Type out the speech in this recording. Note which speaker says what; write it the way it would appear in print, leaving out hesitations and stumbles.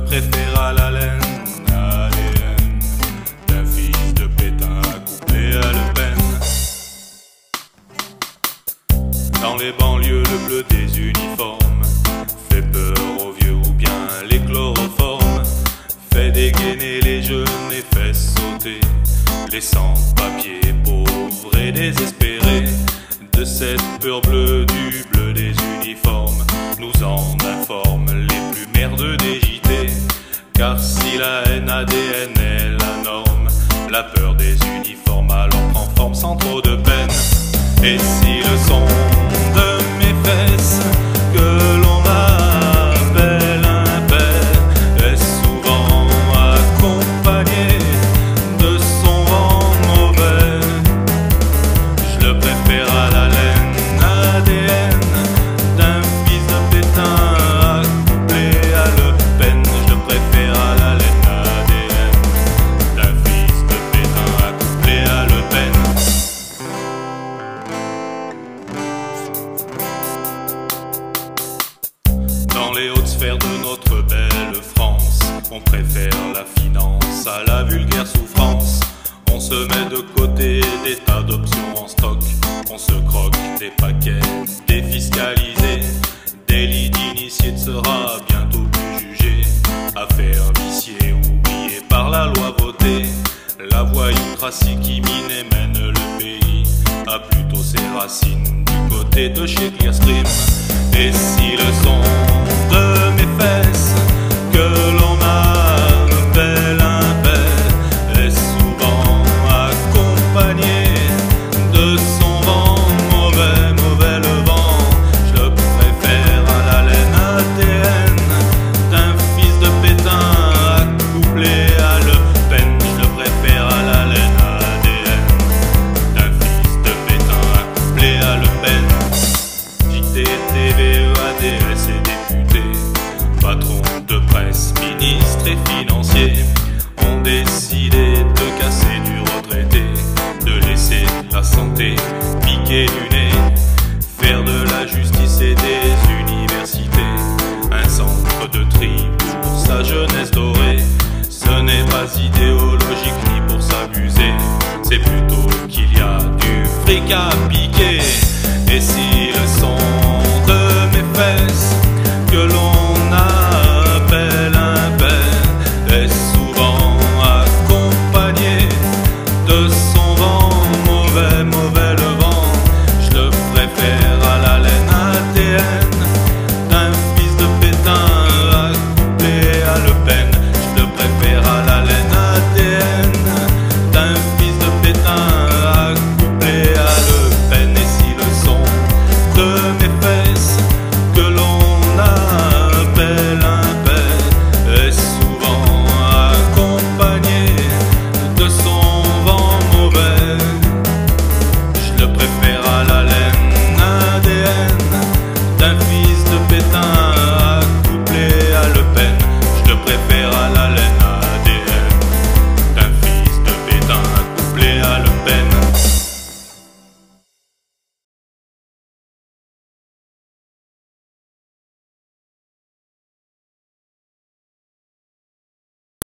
Speaker 1: préfère à la laine ADN d'un fils de Pétain accouplé à Le Pen. Dans les banlieues, le bleu des uniformes fait peur aux vieux ou bien les chloroformes, fait dégainer les jeunes et fait sauter les sans-papiers pauvres et désespérés. De cette peur bleue, du bleu des uniformes, nous en informent les plus merdeux des JT. Car si la haine ADN est la norme, la peur des uniformes alors prend forme sans trop de peine. Et si le son de mes fesses que l'on appelle un père est souvent accompagné de son vent mauvais, je le préfère à la laine ADN d'un fils de Pétain accouplé à Le Pen. Je le préfère à la laine ADN d'un fils de Pétain accouplé à Le Pen. Dans les hautes sphères de notre belle France, on préfère la finance à la vulgaire souffrance. On se met de côté des tas d'options en stock, on se croque des paquets défiscalisés. Délit d'initié sera bientôt plus jugé, affaire viciée oubliée par la loi votée. La voyoucratie qui mine et mène le pays a plutôt ses racines du côté de chez Clearstream. Et si le son de mes fesses que l'on appelle un père est souvent accompagné de son vent mauvais, mauvais le vent, je le préfère à la laine ADN d'un fils de Pétain accouplé à Le Pen. Je le préfère à la laine ADN d'un fils de Pétain accouplé à Le Pen. JT, TVE, ADS et députés, patrons de presse, ministres et financiers ont décidé de casser du retraité, de laisser la santé piquer du nez, faire de la justice et des universités un centre de tri pour sa jeunesse dorée. Ce n'est pas idéologique ni pour s'amuser, c'est plutôt qu'il y a du fric à piquer. Et si le